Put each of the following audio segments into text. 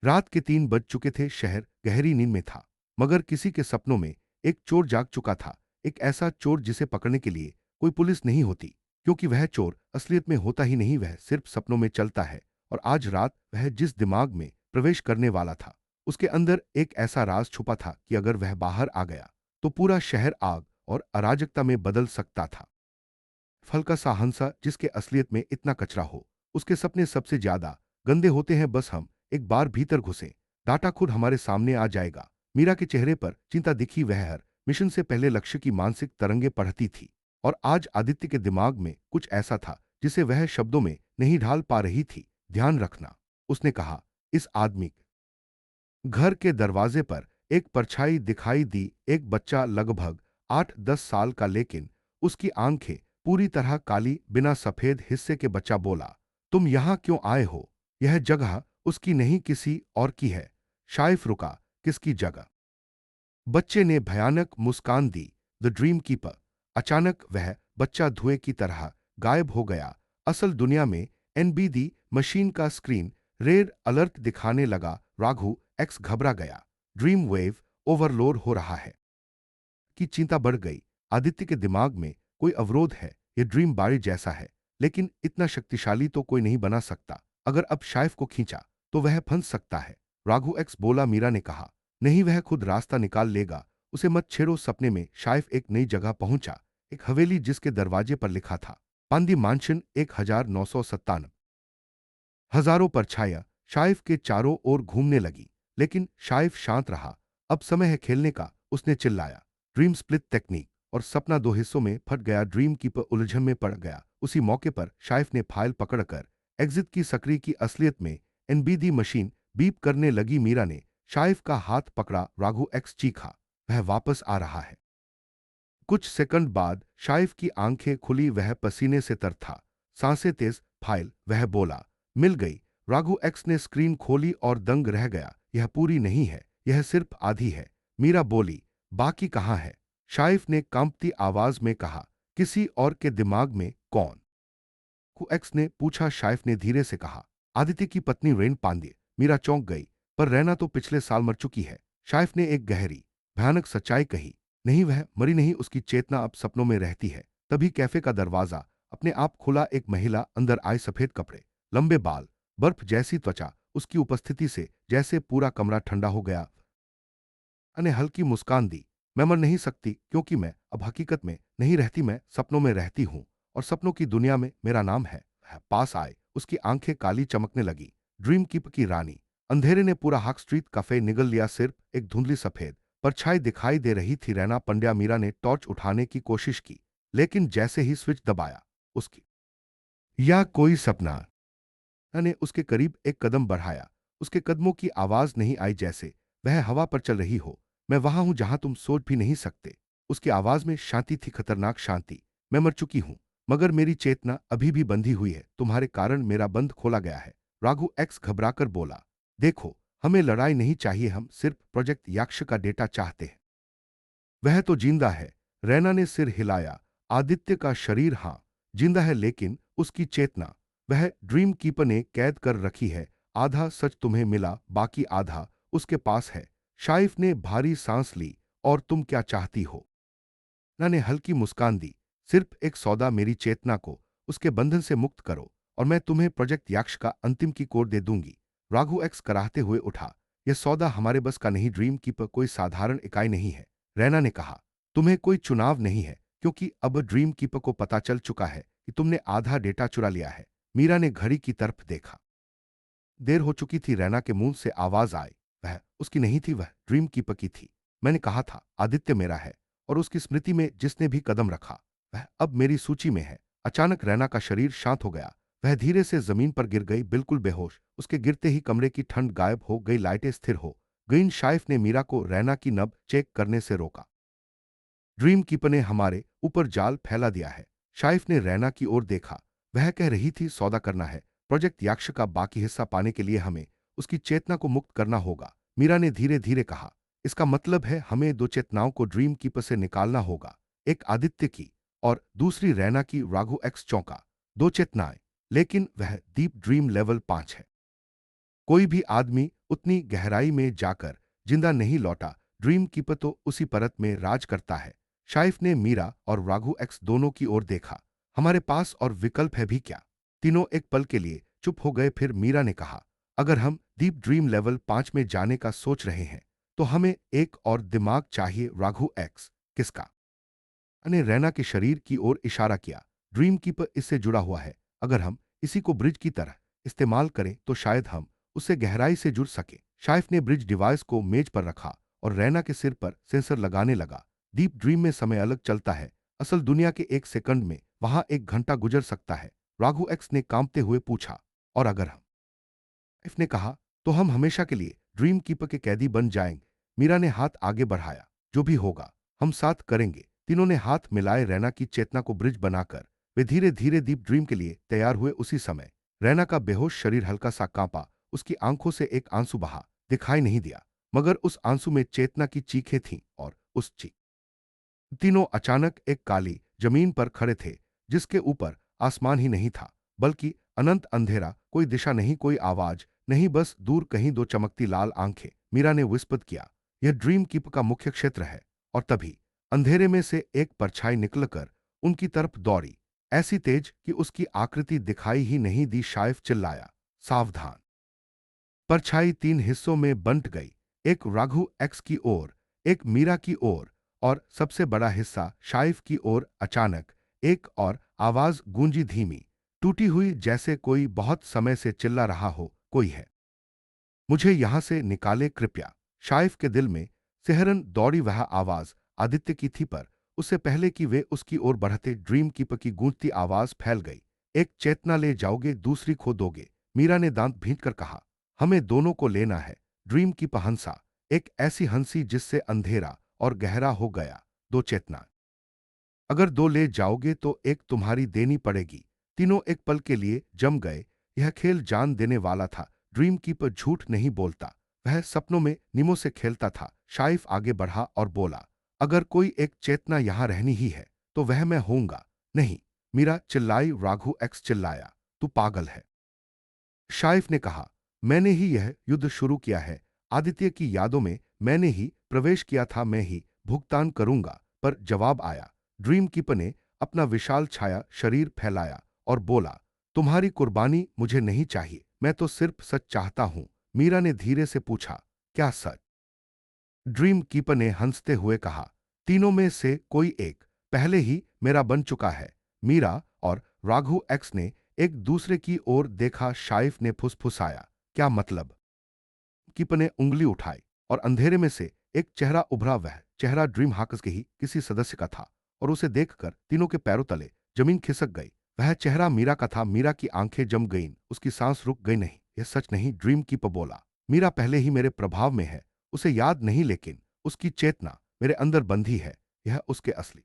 रात के 3 बज चुके थे। शहर गहरी नींद में था, मगर किसी के सपनों में एक चोर जाग चुका था। एक ऐसा चोर जिसे पकड़ने के लिए कोई पुलिस नहीं होती, क्योंकि वह चोर असलियत में होता ही नहीं, वह सिर्फ सपनों में चलता है। और आज रात वह जिस दिमाग में प्रवेश करने वाला था, उसके अंदर एक ऐसा राज छुपा था कि अगर वह बाहर आ गया तो पूरा शहर आग और अराजकता में बदल सकता था। हल्का सा हंसा जिसके असलियत में इतना कचरा हो। उसके सपने सबसे ज्यादा गंदे होते हैं, बस हम एक बार भीतर घुसे डाटा खुद हमारे सामने आ जाएगा। मीरा के चेहरे पर चिंता दिखी, वह हर मिशन से पहले लक्ष्य की मानसिक तरंगे पढ़ती थी। और आज आदित्य के दिमाग में कुछ ऐसा था जिसे वह शब्दों में नहीं ढाल पा रही थी। ध्यान रखना, उसने कहा। इस आदमी घर के दरवाजे पर एक परछाई दिखाई दी, एक बच्चा लगभग 8-10 साल का, लेकिन उसकी आंखें पूरी तरह काली। बिना सफेद हिस्से के बच्चा बोला, तुम यहां क्यों आए हो? यह जगह उसकी नहीं, किसी और की है। शाइफ रुका, किसकी जगह? बच्चे ने भयानक मुस्कान दी, द ड्रीम कीपर। अचानक वह बच्चा धुएं की तरह गायब हो गया। असल दुनिया में एनबीडी मशीन का स्क्रीन रेड अलर्ट दिखाने लगा। राघु एक्स घबरा गया। ड्रीम वेव ओवरलोड हो रहा है की चिंता बढ़ गई। आदित्य के दिमाग में कोई अवरोध है। यह ड्रीम बारी जैसा है, लेकिन इतना शक्तिशाली तो कोई नहीं बना सकता। अगर अब शाइफ को खींचा तो वह फंस सकता है। राघु एक्स बोला। मीरा ने कहा, नहीं, वह खुद रास्ता निकाल लेगा, उसे मत छेड़ो। सपने में शाइफ एक नई जगह पहुंचा, एक हवेली जिसके दरवाजे पर लिखा था पांदी मानशन 1997। हजारों परछाइयां शाइफ के चारों ओर घूमने लगी, लेकिन शाइफ शांत रहा। अब समय है खेलने का, उसने चिल्लाया। ड्रीम स्प्लिट टेक्निक, और सपना दो हिस्सों में फट गया। ड्रीम कीपर उलझन में पड़ गया। उसी मौके पर शाइफ ने फाइल पकड़कर एग्जिट की सक्रिय की। असलियत में एनबीडी मशीन बीप करने लगी। मीरा ने शाइफ का हाथ पकड़ा। राघु एक्स चीखा, वह वापस आ रहा है। कुछ सेकंड बाद शाइफ की आंखें खुली, वह पसीने से तर था, सांसें तेज। फाइल, वह बोला, मिल गई। राघु एक्स ने स्क्रीन खोली और दंग रह गया। यह पूरी नहीं है, यह सिर्फ आधी है। मीरा बोली, बाकी कहाँ है? शाइफ ने कांपती आवाज में कहा, किसी और के दिमाग में। कौन? एक्स ने पूछा। शाइफ ने धीरे से कहा, आदित्य की पत्नी रेन पांडे। मीरा चौंक गई, पर रैना तो पिछले साल मर चुकी है। शाइफ ने एक गहरी भयानक सच्चाई कही, नहीं, वह मरी नहीं, उसकी चेतना अब सपनों में रहती है। तभी कैफे का दरवाजा अपने आप खुला। एक महिला अंदर आई, सफेद कपड़े, लंबे बाल, बर्फ जैसी त्वचा। उसकी उपस्थिति से जैसे पूरा कमरा ठंडा हो गया। ने हल्की मुस्कान दी, मैं मर नहीं सकती, क्योंकि मैं अब हकीकत में नहीं रहती, मैं सपनों में रहती हूं। और सपनों की दुनिया में मेरा नाम है। पास आए, उसकी आंखें काली चमकने लगी। ड्रीम कीपर की रानी। अंधेरे ने पूरा हाक स्ट्रीट कैफे निगल लिया। सिर्फ एक धुंधली सफेद परछाई दिखाई दे रही थी। रैना पंड्या। मीरा ने टॉर्च उठाने की कोशिश की, लेकिन जैसे ही स्विच दबाया, उसकी या कोई सपना ने उसके करीब एक कदम बढ़ाया। उसके कदमों की आवाज नहीं आई, जैसे वह हवा पर चल रही हो। मैं वहां हूं जहां तुम सोच भी नहीं सकते। उसकी आवाज में शांति थी, खतरनाक शांति। मैं मर चुकी हूं, मगर मेरी चेतना अभी भी बंधी हुई है। तुम्हारे कारण मेरा बंध खोला गया है। राघु एक्स घबराकर बोला, देखो, हमें लड़ाई नहीं चाहिए, हम सिर्फ प्रोजेक्ट याक्ष का डेटा चाहते हैं। वह तो जिंदा है। रैना ने सिर हिलाया। आदित्य का शरीर हां जिंदा है, लेकिन उसकी चेतना, वह ड्रीम कीपर ने कैद कर रखी है। आधा सच तुम्हें मिला, बाकी आधा उसके पास है। शाइफ ने भारी सांस ली। और तुम क्या चाहती हो? रैना ने हल्की मुस्कान दी, सिर्फ एक सौदा, मेरी चेतना को उसके बंधन से मुक्त करो, और मैं तुम्हें प्रोजेक्ट याक्ष का अंतिम की कोड दे दूंगी। राघु एक्स कराहते हुए उठा, यह सौदा हमारे बस का नहीं। ड्रीम कीपर कोई साधारण इकाई नहीं है। रैना ने कहा, तुम्हें कोई चुनाव नहीं है, क्योंकि अब ड्रीम कीपर को पता चल चुका है कि तुमने आधा डेटा चुरा लिया है। मीरा ने घड़ी की तरफ देखा, देर हो चुकी थी। रैना के मुंह से आवाज आई, वह उसकी नहीं थी, वह ड्रीम कीपर की थी। मैंने कहा था, आदित्य मेरा है, और उसकी स्मृति में जिसने भी कदम रखा, वह अब मेरी सूची में है। अचानक रैना का शरीर शांत हो गया। वह धीरे से जमीन पर गिर गई, बिल्कुल बेहोश। उसके गिरते ही कमरे की ठंड गायब हो गई, लाइटें स्थिर हो गईं। शाइफ ने मीरा को रैना की नब्ज चेक करने से रोका। ड्रीम कीपर ने हमारे ऊपर जाल फैला दिया है। शाइफ ने रैना की ओर देखा। वह कह रही थी, सौदा करना है। प्रोजेक्ट याक्ष का बाकी हिस्सा पाने के लिए हमें उसकी चेतना को मुक्त करना होगा। मीरा ने धीरे धीरे कहा, इसका मतलब है हमें दो चेतनाओं को ड्रीम कीपर से निकालना होगा, एक आदित्य की और दूसरी रैना की। राघु एक्स चौंका, दो चेतनाएं, लेकिन वह डीप ड्रीम लेवल 5 है। कोई भी आदमी उतनी गहराई में जाकर जिंदा नहीं लौटा। ड्रीम कीपर तो उसी परत में राज करता है। शाइफ ने मीरा और राघु एक्स दोनों की ओर देखा। हमारे पास और विकल्प है भी क्या? तीनों एक पल के लिए चुप हो गए। फिर मीरा ने कहा, अगर हम डीप ड्रीम लेवल 5 में जाने का सोच रहे हैं तो हमें एक और दिमाग चाहिए। राघु एक्स किसका? ने रैना के शरीर की ओर इशारा किया। ड्रीम कीपर इससे जुड़ा हुआ है। अगर हम इसी को ब्रिज की तरह इस्तेमाल करें तो शायद हम उससे गहराई से जुड़ सके। शाइफ ने ब्रिज डिवाइस को मेज पर रखा और रैना के सिर पर सेंसर लगाने लगा। डीप ड्रीम में समय अलग चलता है। असल दुनिया के 1 सेकंड में वहां 1 घंटा गुजर सकता है। राघु एक्स ने कांपते हुए पूछा, और अगर हम? शाइफ ने कहा, तो हम हमेशा के लिए ड्रीम कीपर के कैदी बन जाएंगे। मीरा ने हाथ आगे बढ़ाया। जो भी होगा हम साथ करेंगे। तीनों ने हाथ मिलाए। रैना की चेतना को ब्रिज बनाकर वे धीरे धीरे डीप ड्रीम के लिए तैयार हुए। उसी समय रैना का बेहोश शरीर हल्का सा कांपा। उसकी आंखों से एक आंसू बहा। दिखाई नहीं दिया, मगर उस आंसू में चेतना की चीखें थीं। और उस चीख तीनों अचानक एक काली जमीन पर खड़े थे, जिसके ऊपर आसमान ही नहीं था, बल्कि अनंत अंधेरा। कोई दिशा नहीं, कोई आवाज नहीं, बस दूर कहीं दो चमकती लाल आंखें। मीरा ने विस्पर किया, यह ड्रीम कीपर का मुख्य क्षेत्र है। और तभी अंधेरे में से एक परछाई निकलकर उनकी तरफ दौड़ी, ऐसी तेज कि उसकी आकृति दिखाई ही नहीं दी। शाइफ चिल्लाया, सावधान! परछाई 3 हिस्सों में बंट गई, एक राघु एक्स की ओर, एक मीरा की ओर और सबसे बड़ा हिस्सा शाइफ की ओर। अचानक एक और आवाज गूंजी, धीमी, टूटी हुई, जैसे कोई बहुत समय से चिल्ला रहा हो, कोई है। मुझे यहां से निकाले कृपया। शाइफ के दिल में सिहरन दौड़ी। वह आवाज आदित्य की थी, पर उससे पहले कि वे उसकी ओर बढ़ते, ड्रीम कीपर की गूंजती आवाज फैल गई, एक चेतना ले जाओगे, दूसरी खो दोगे। मीरा ने दांत भींचकर कहा, हमें दोनों को लेना है। ड्रीम कीपर हंसा, एक ऐसी हंसी जिससे अंधेरा और गहरा हो गया। दो चेतना? अगर दो ले जाओगे तो एक तुम्हारी देनी पड़ेगी। तीनों एक पल के लिए जम गए। यह खेल जान देने वाला था। ड्रीम कीपर झूठ नहीं बोलता। वह सपनों में निमो से खेलता था। शाइफ आगे बढ़ा और बोला, अगर कोई एक चेतना यहां रहनी ही है तो वह मैं होऊंगा। नहीं, मीरा चिल्लाई। राघु एक्स चिल्लाया, तू पागल है। शाइफ ने कहा, मैंने ही यह युद्ध शुरू किया है। आदित्य की यादों में मैंने ही प्रवेश किया था। मैं ही भुगतान करूंगा। पर जवाब आया। ड्रीम कीपर ने अपना विशाल छाया शरीर फैलाया और बोला, तुम्हारी कुर्बानी मुझे नहीं चाहिए। मैं तो सिर्फ सच चाहता हूं। मीरा ने धीरे से पूछा, क्या सच? ड्रीम कीपर ने हंसते हुए कहा, तीनों में से कोई एक पहले ही मेरा बन चुका है। मीरा और राघु एक्स ने एक दूसरे की ओर देखा। शाइफ ने फुसफुसाया, क्या मतलब? कीपर ने उंगली उठाई और अंधेरे में से एक चेहरा उभरा। वह चेहरा ड्रीम हाकस के ही किसी सदस्य का था और उसे देखकर तीनों के पैरों तले जमीन खिसक गई। वह चेहरा मीरा का था। मीरा की आंखें जम गईं, उसकी सांस रुक गई। नहीं, यह सच नहीं, ड्रीम कीपर बोला। मीरा पहले ही मेरे प्रभाव में है। उसे याद नहीं, लेकिन उसकी चेतना मेरे अंदर बंधी है। यह उसके असली।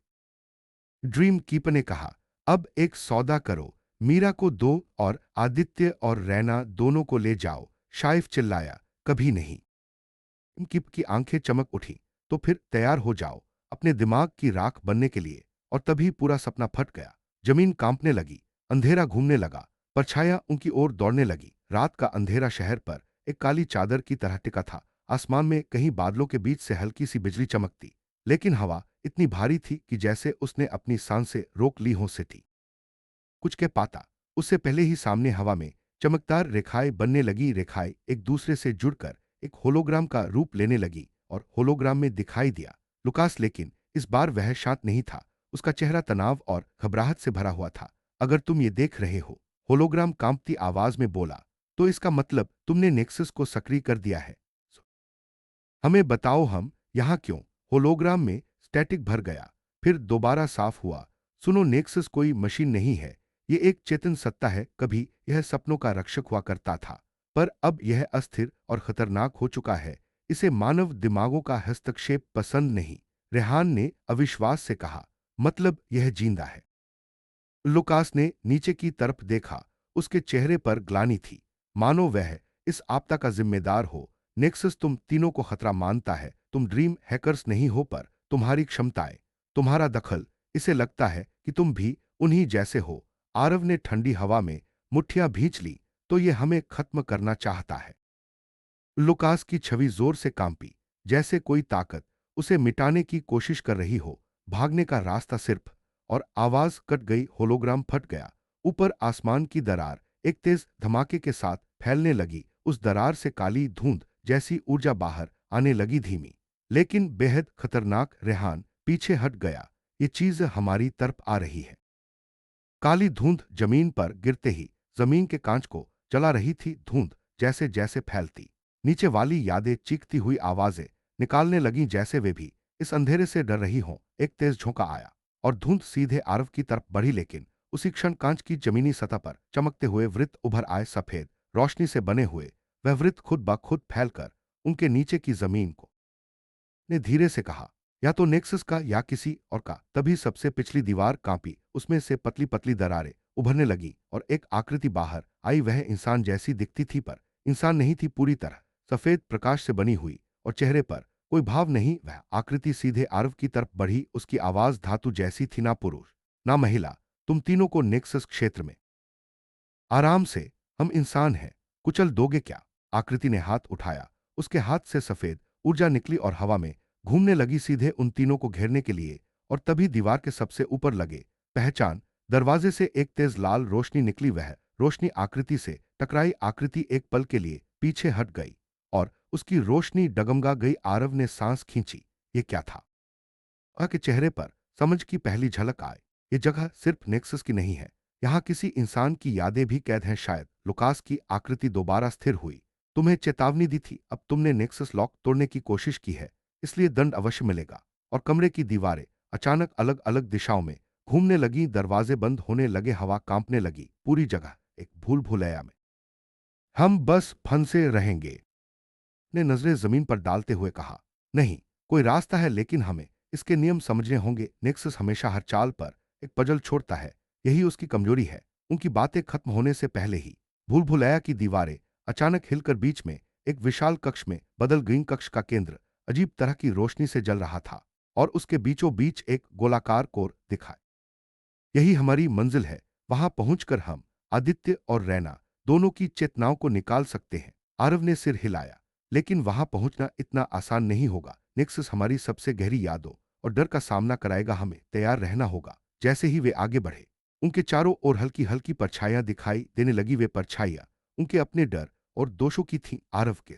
ड्रीम कीपर ने कहा, अब एक सौदा करो, मीरा को दो और आदित्य और रैना दोनों को ले जाओ। शाइफ चिल्लाया, कभी नहीं। कीप की आंखें चमक उठी, तो फिर तैयार हो जाओ अपने दिमाग की राख बनने के लिए। और तभी पूरा सपना फट गया। जमीन कांपने लगी, अंधेरा घूमने लगा, परछाया उनकी ओर दौड़ने लगी। रात का अंधेरा शहर पर एक काली चादर की तरह टिका था। आसमान में कहीं बादलों के बीच से हल्की सी बिजली चमकती, लेकिन हवा इतनी भारी थी कि जैसे उसने अपनी सांसें रोक ली हों से थी। कुछ के पाता उससे पहले ही सामने हवा में चमकदार रेखाएं बनने लगी। रेखाएं एक दूसरे से जुड़कर एक होलोग्राम का रूप लेने लगी और होलोग्राम में दिखाई दिया लुकास। लेकिन इस बार वह शांत नहीं था। उसका चेहरा तनाव और घबराहट से भरा हुआ था। अगर तुम ये देख रहे हो, होलोग्राम कांपती आवाज में बोला, तो इसका मतलब तुमने नेक्सस को सक्रिय कर दिया है। हमें बताओ, हम यहां क्यों? होलोग्राम में स्टैटिक भर गया, फिर दोबारा साफ हुआ। सुनो, नेक्सस कोई मशीन नहीं है। ये एक चेतन सत्ता है। कभी यह सपनों का रक्षक हुआ करता था, पर अब यह अस्थिर और खतरनाक हो चुका है। इसे मानव दिमागों का हस्तक्षेप पसंद नहीं। रेहान ने अविश्वास से कहा, मतलब यह जिंदा है? लुकास ने नीचे की तरफ देखा। उसके चेहरे पर ग्लानि थी, मानो वह इस आपदा का जिम्मेदार हो। नेक्सस तुम तीनों को खतरा मानता है। तुम ड्रीम हैकर्स नहीं हो, पर तुम्हारी क्षमताएं, तुम्हारा दखल, इसे लगता है कि तुम भी उन्हीं जैसे हो। आरव ने ठंडी हवा में मुट्ठियां भींच ली, तो ये हमें खत्म करना चाहता है। लुकास की छवि जोर से कांपी, जैसे कोई ताकत उसे मिटाने की कोशिश कर रही हो। भागने का रास्ता सिर्फ, और आवाज कट गई, होलोग्राम फट गया। ऊपर आसमान की दरार एक तेज धमाके के साथ फैलने लगी। उस दरार से काली धुंध जैसी ऊर्जा बाहर आने लगी, धीमी लेकिन बेहद खतरनाक। रेहान पीछे हट गया। ये चीज हमारी तरफ आ रही है। काली धुंध जमीन पर गिरते ही जमीन के कांच को जला रही थी। धुंध जैसे जैसे फैलती, नीचे वाली यादें चीखती हुई आवाजें निकालने लगीं, जैसे वे भी इस अंधेरे से डर रही हों। एक तेज झोंका आया और धुंध सीधे आरव की तरफ बढ़ी, लेकिन उसी क्षण कांच की जमीनी सतह पर चमकते हुए वृत्त उभर आए। सफेद रोशनी से बने हुए वह वृत्त खुद ब खुद फैलकर उनके नीचे की जमीन को ने धीरे से कहा, या तो नेक्सस का या किसी और का। तभी सबसे पिछली दीवार कांपी, उसमें से पतली पतली दरारें उभरने लगी और एक आकृति बाहर आई। वह इंसान जैसी दिखती थी, पर इंसान नहीं थी, पूरी तरह सफेद प्रकाश से बनी हुई, और चेहरे पर कोई भाव नहीं। वह आकृति सीधे आरव की तरफ बढ़ी। उसकी आवाज धातु जैसी थी, ना पुरुष ना महिला। तुम तीनों को नेक्सस क्षेत्र में आराम से, हम इंसान हैं, कुचल दोगे क्या? आकृति ने हाथ उठाया। उसके हाथ से सफेद ऊर्जा निकली और हवा में घूमने लगी, सीधे उन तीनों को घेरने के लिए। और तभी दीवार के सबसे ऊपर लगे पहचान दरवाजे से एक तेज लाल रोशनी निकली। वह रोशनी आकृति से टकराई। आकृति एक पल के लिए पीछे हट गई और उसकी रोशनी डगमगा गई। आरव ने सांस खींची। ये क्या था? के चेहरे पर समझ की पहली झलक आए। ये जगह सिर्फ नेक्सस की नहीं है, यहां किसी इंसान की यादें भी कैद हैं शायद। लुकास की आकृति दोबारा स्थिर हुई। तुम्हें चेतावनी दी थी, अब तुमने नेक्सस लॉक तोड़ने की कोशिश की है, इसलिए दंड अवश्य मिलेगा। और कमरे की दीवारें अचानक अलग अलग दिशाओं में घूमने लगी, दरवाजे बंद होने लगे, हवा कांपने लगी, पूरी जगह एक भूल भुलैया में। हम बस फंसे रहेंगे, ने नजरें जमीन पर डालते हुए कहा। नहीं, कोई रास्ता है, लेकिन हमें इसके नियम समझने होंगे। नेक्सस हमेशा हर चाल पर एक पजल छोड़ता है, यही उसकी कमजोरी है। उनकी बातें खत्म होने से पहले ही भूल भुलैया की दीवारें अचानक हिलकर बीच में एक विशाल कक्ष में बदल गईं। कक्ष का केंद्र अजीब तरह की रोशनी से जल रहा था और उसके बीचों बीच एक गोलाकार कोर दिखा। यही हमारी मंजिल है, वहां पहुंचकर हम आदित्य और रैना दोनों की चेतनाओं को निकाल सकते हैं। आरव ने सिर हिलाया। लेकिन वहां पहुंचना इतना आसान नहीं होगा। नेक्सस हमारी सबसे गहरी यादों और डर का सामना कराएगा, हमें तैयार रहना होगा। जैसे ही वे आगे बढ़े, उनके चारों ओर हल्की हल्की परछाइयां दिखाई देने लगी। वे परछाइयां उनके अपने डर और दोषों की थीं। आरव के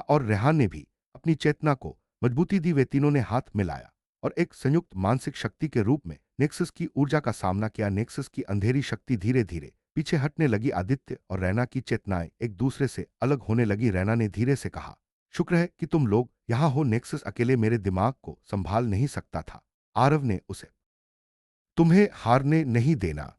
और रेहान ने भी अपनी चेतना को मजबूती दी। वे तीनों ने हाथ मिलाया और एक संयुक्त मानसिक शक्ति के रूप में नेक्सस की ऊर्जा का सामना किया। नेक्सस की अंधेरी शक्ति धीरे धीरे पीछे हटने लगी। आदित्य और रैना की चेतनाएं एक दूसरे से अलग होने लगी। रैना ने धीरे से कहा, शुक्र है कि तुम लोग यहां हो, नेक्सस अकेले मेरे दिमाग को संभाल नहीं सकता था। आरव ने उसे तुम्हें हारने नहीं देना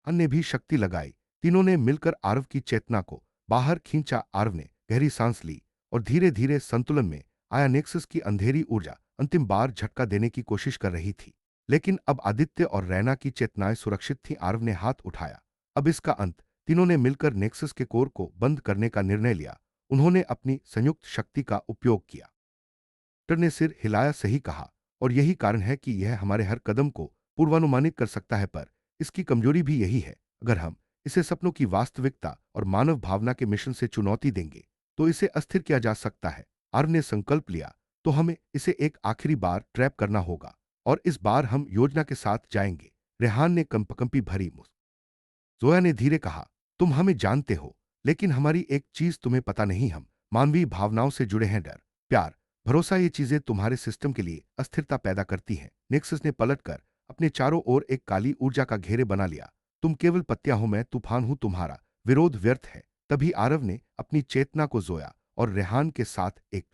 ने भी शक्ति लगाई। तीनों ने मिलकर आरव की चेतना को बाहर खींचा। आरव ने गहरी सांस ली और धीरे धीरे संतुलन में आया। नेक्सस की अंधेरी ऊर्जा अंतिम बार झटका देने की कोशिश कर रही थी, लेकिन अब आदित्य और रैना की चेतनाएं सुरक्षित थीं। आरव ने हाथ उठाया। अब इसका अंत। तीनों ने मिलकर नेक्सस के कोर को बंद करने का निर्णय लिया। उन्होंने अपनी संयुक्त शक्ति का उपयोग किया। डॉक्टर ने सिर हिलाया, सही कहा, और यही कारण है कि यह हमारे हर कदम को पूर्वानुमानित कर सकता है, पर इसकी कमजोरी भी यही है। अगर हम इसे सपनों की वास्तविकता और मानव भावना के मिश्रण से चुनौती देंगे तो इसे अस्थिर किया जा सकता है। आर्व ने संकल्प लिया, तो हमें इसे एक आखिरी बार ट्रैप करना होगा, और इस बार हम योजना के साथ जाएंगे। रेहान ने कंपकंपी भरी जोया ने धीरे कहा, तुम हमें जानते हो, लेकिन हमारी एक चीज तुम्हें पता नहीं, हम मानवीय भावनाओं से जुड़े हैं। डर, प्यार, भरोसा, ये चीजें तुम्हारे सिस्टम के लिए अस्थिरता पैदा करती हैं। नेक्सस ने पलटकर अपने चारों ओर एक काली ऊर्जा का घेरे बना लिया। तुम केवल पत्तियां हो, मैं तूफान हूं, तुम्हारा विरोध व्यर्थ है। तभी आरव ने अपनी चेतना को जोया और रेहान के साथ एक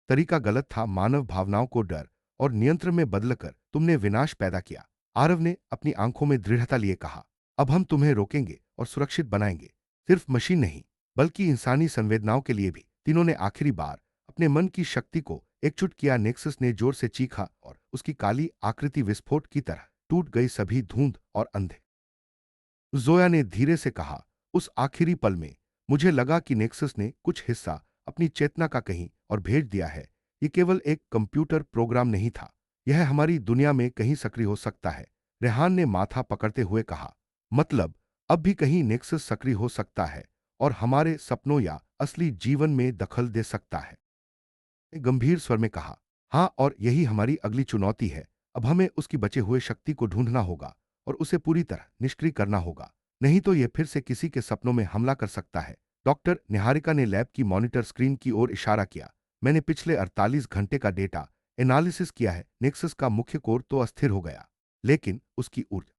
तरीका गलत था। मानव भावनाओं को डर और नियंत्रण में बदलकर तुमने विनाश पैदा किया। आरव ने अपनी आंखों में दृढ़ता लिए कहा, अब हम तुम्हें रोकेंगे और सुरक्षित बनाएंगे, सिर्फ मशीन नहीं बल्कि इंसानी संवेदनाओं के लिए भी। तीनों ने आखिरी बार अपने मन की शक्ति को एकजुट किया। नेक्सस ने जोर से चीखा और उसकी काली आकृति विस्फोट की तरह टूट गई। सभी धुंध और अंधे। जोया ने धीरे से कहा, उस आखिरी पल में मुझे लगा कि नेक्सस ने कुछ हिस्सा अपनी चेतना का कहीं और भेज दिया है। ये केवल एक कंप्यूटर प्रोग्राम नहीं था, यह हमारी दुनिया में कहीं सक्रिय हो सकता है। रेहान ने माथा पकड़ते हुए कहा, मतलब अब भी कहीं नेक्सस सक्रिय हो सकता है और हमारे सपनों या असली जीवन में दखल दे सकता है। ने गंभीर स्वर में कहा, हाँ, और यही हमारी अगली चुनौती है। अब हमें उसकी बचे हुए शक्ति को ढूंढना होगा और उसे पूरी तरह निष्क्रिय करना होगा। नहीं तो यह फिर से किसी के सपनों में हमला कर सकता है। डॉक्टर निहारिका ने लैब की मॉनिटर स्क्रीन की ओर इशारा किया। मैंने पिछले 48 घंटे का डेटा एनालिसिस किया है। नेक्सस का मुख्य कोर तो अस्थिर हो गया, लेकिन उसकी ऊर्जा,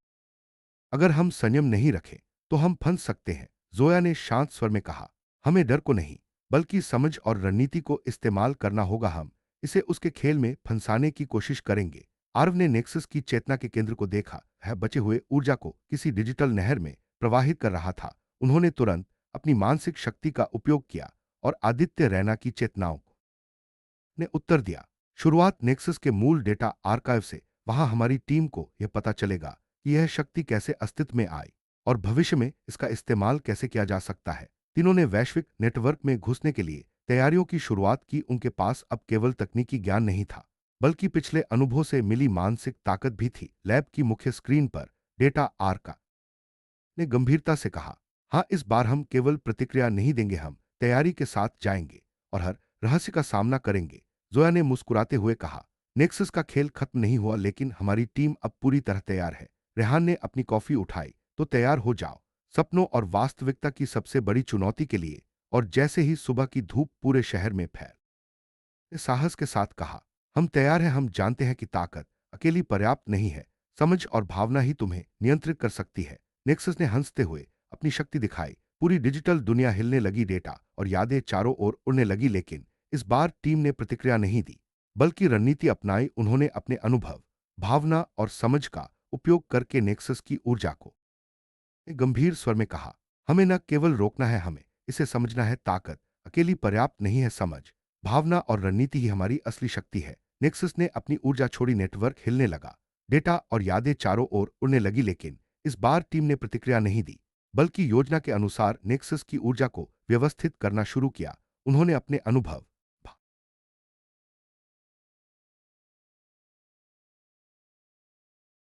अगर हम संयम नहीं रखें तो हम फंस सकते हैं। जोया ने शांत स्वर में कहा, हमें डर को नहीं, बल्कि समझ और रणनीति को इस्तेमाल करना होगा। हम इसे उसके खेल में फंसाने की कोशिश करेंगे। आर्व ने नेक्सस की चेतना के केंद्र को देखा। है बचे हुए ऊर्जा को किसी डिजिटल नहर में प्रवाहित कर रहा था। उन्होंने तुरंत अपनी मानसिक शक्ति का उपयोग किया और आदित्य रैना की चेतनाओं को ने उत्तर दिया। शुरुआत नेक्सस के मूल डेटा आर्काइव से। वहां हमारी टीम को यह पता चलेगा कि यह शक्ति कैसे अस्तित्व में आई और भविष्य में इसका इस्तेमाल कैसे किया जा सकता है। तीनों ने वैश्विक नेटवर्क में घुसने के लिए तैयारियों की शुरुआत की। उनके पास अब केवल तकनीकी ज्ञान नहीं था, बल्कि पिछले अनुभव से मिली मानसिक ताकत भी थी। लैब की मुख्य स्क्रीन पर डेटा आर्का ने गंभीरता से कहा, हाँ, इस बार हम केवल प्रतिक्रिया नहीं देंगे, हम तैयारी के साथ जाएंगे और हर रहस्य का सामना करेंगे। जोया ने मुस्कुराते हुए कहा, नेक्सस का खेल खत्म नहीं हुआ, लेकिन हमारी टीम अब पूरी तरह तैयार है। रेहान ने अपनी कॉफी उठाई। तो तैयार हो जाओ, सपनों और वास्तविकता की सबसे बड़ी चुनौती के लिए। और जैसे ही सुबह की धूप पूरे शहर में फैल, ने साहस के साथ कहा, हम तैयार हैं। हम जानते हैं कि ताकत अकेली पर्याप्त नहीं है, समझ और भावना ही तुम्हें नियंत्रित कर सकती है। नेक्सस ने हंसते हुए अपनी शक्ति दिखाई। पूरी डिजिटल दुनिया हिलने लगी, डेटा और यादें चारों ओर उड़ने लगी। लेकिन इस बार टीम ने प्रतिक्रिया नहीं दी, बल्कि रणनीति अपनाई। उन्होंने अपने अनुभव, भावना और समझ का उपयोग करके नेक्सस की ऊर्जा को गंभीर स्वर में कहा, हमें न केवल रोकना है, हमें इसे समझना है। ताकत अकेली पर्याप्त नहीं है, समझ, भावना और रणनीति ही हमारी असली शक्ति है। नेक्सस ने अपनी ऊर्जा छोड़ी। नेटवर्क हिलने लगा, डेटा और यादें चारों ओर उड़ने लगी। लेकिन इस बार टीम ने प्रतिक्रिया नहीं दी, बल्कि योजना के अनुसार नेक्सस की ऊर्जा को व्यवस्थित करना शुरू किया। उन्होंने अपने अनुभव,